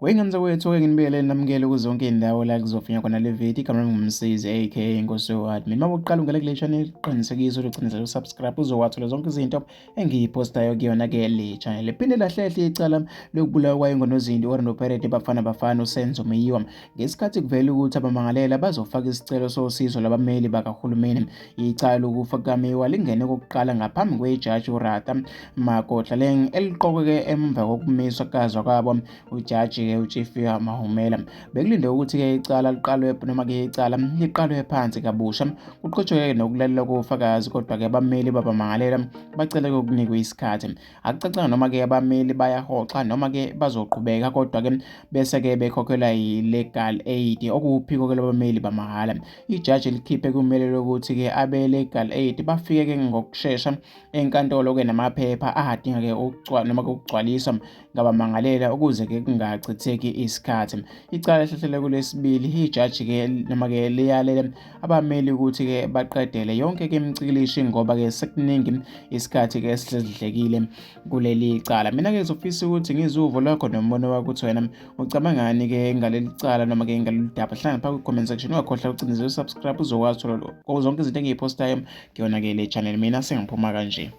Wayengani zakwethu-ke nginibekele namukele kuzo zonke iy'ndawo la kuzofinywa khona le video. Igama lami ngumsizi aka Nkosi Yoward. Mina uma uqala ungale kule channel qinisekisa ukuthi ucinezela usubscribe uzowathola zonke izinto engiy'postayo kuyona-ke le channel. Liphinde lahlehle icala lokubulawa kwayengonozinti u-Orlando Pirates Bafana Bafana uSenzo Meyiwa ngesikhathi kuvela ukuthi abamangalela bazofaka isicelo sosizo lwabameli bakahulumeni. Icala lokufa kukaMeyiwa lingene kokuqala ngaphambi kwejaji uRata Makotla eliqokwe-ke emva kokumiswa kukazwa kwabo ujaji uChifia Mahumela. Bekulinde ukuthi-ke icala liqalwe noma-ke icala liqalwe phansi kabusha kuqhutshekwe nokulalela kofakazi, kodwa-ke abameli babamangalela bacele-ke ukunikwa isikhathi. Akucacanga noma-ke abameli bayahoxa noma-ke bazoqhubeka, kodwa-ke bese-ke bekhokhelwa yi-legal aid okuwuphiko-ke lwabameli bamahhala. Ijaji likhiphe kumele ukuthi-ke abe-legal aid bafike-ke ngokushesha enkantolo-ke namaphepha ahadinga-ke noma-ke ukugcwaliswa ngabamangalela ukuze-ke kungachitheki isikhathi. Icala lihlehlela kulesibili, ijaji-ke noma-ke liyalela abameli ukuthi-ke baqedele yonke-ke imicikilishi ngoba-ke sekuningi isikhathi-ke esidlekile kuleli cala. Mina-ke ngizofisa ukuthi ngizwe uvo lwakho nombono wakho ukuthi wena ucabangani-ke ngaleli cala noma-ke ngaleli daba. Hlangana phakathi ku-comment section, ungakhohlwa ukucinezela usubscribe uzokwazi ukuthola zonke izinto engiy'postayo kuyona-ke le channel. Mina sengiphuma kanje.